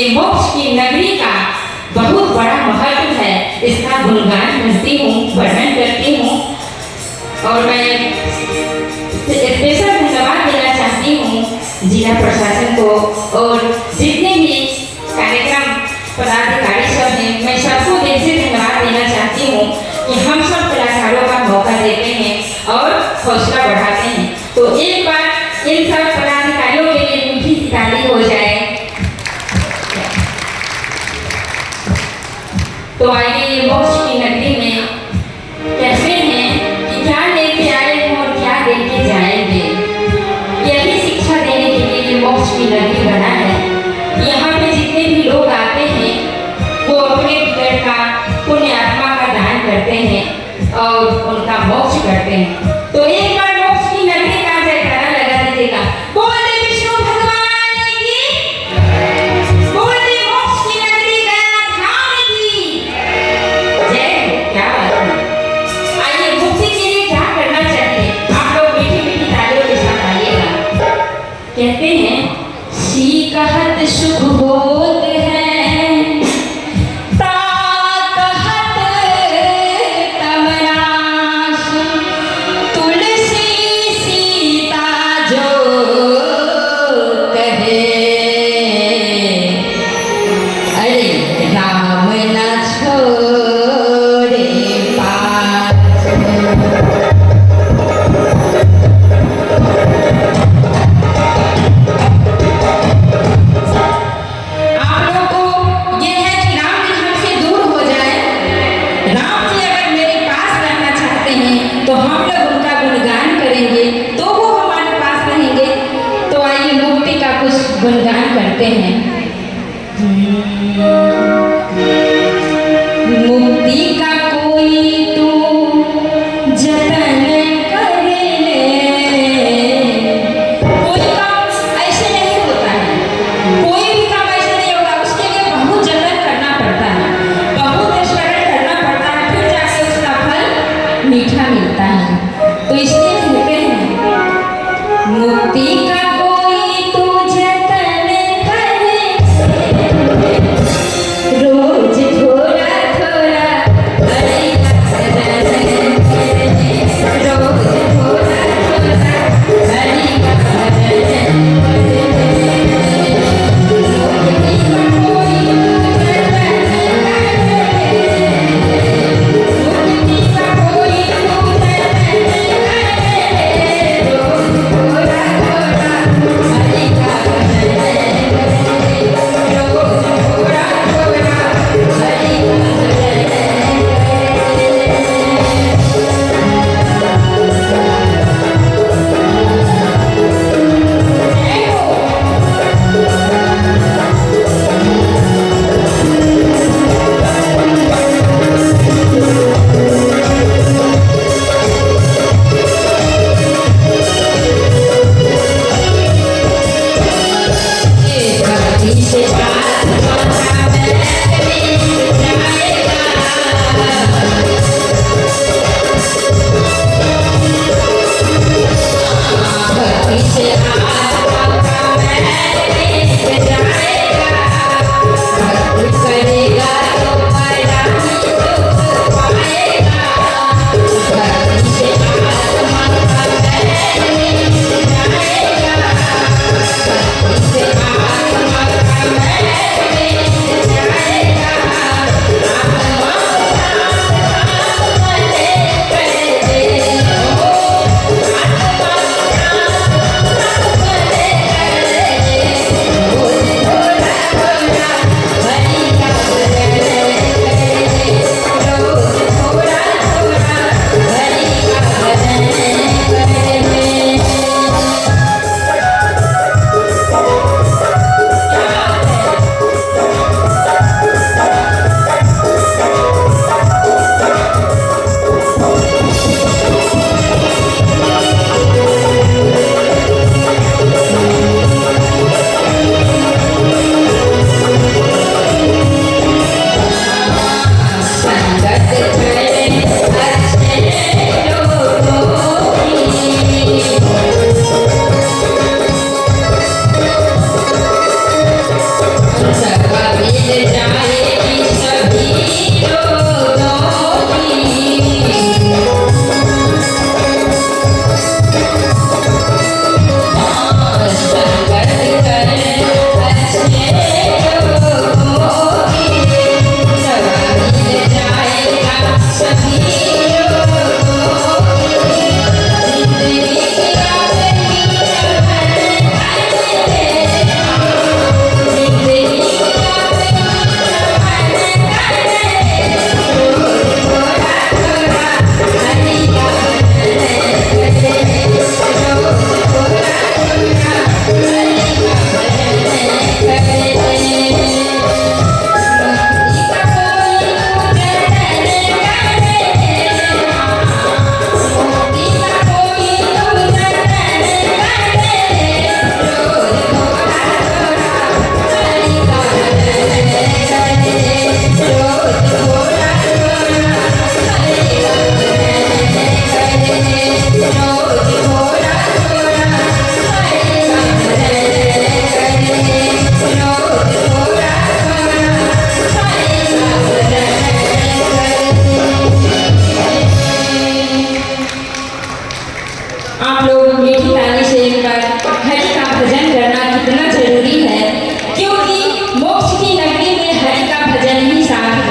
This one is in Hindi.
ये मोक्ष की नगरी का बहुत बड़ा महत्व है। इसका गुणगान करती हूँ, वर्णन करती हूँ और मैं स्पेशल धन्यवाद देना चाहती हूँ जिला प्रशासन को और जितने भी कार्यक्रम पदाधिकारी सब हैं। मैं सबको दिल से धन्यवाद देना चाहती हूँ कि हम सब कलाकारों का मौका देते हैं और हौसला बढ़ाते हैं। तो एक बार इन सब पदाधिकारियों के लिए मीठी ताली हो जाए। तो आइए ये मोक्ष की नगरी में कैसे हैं कि क्या लेके आए हैं और क्या लेके जाएंगे, यही शिक्षा देने के लिए ये मोक्ष की नगरी बना है। यहाँ पे जितने भी लोग आते हैं वो अपने भीतर का पुण्य आत्मा का दान करते हैं और उनका मोक्ष करते हैं। तो एक बार मोक्ष की नगरी का जयकारा लगा दीजिएगा। बोले विष्णु भगवान की, बोले मोक्ष की नगरी गया धाम की जय। क्या बात है। आइए, मुक्ति के लिए क्या करना चाहिए, आप लोग मीठी मीठी तालियों के साथ आइएगा। कहते हैं सी कहत शुभ बोध है, तो हम लोग उनका गुणगान करेंगे तो वो हमारे पास रहेंगे। तो आइए मुक्ति का कुछ गुणगान करते हैं।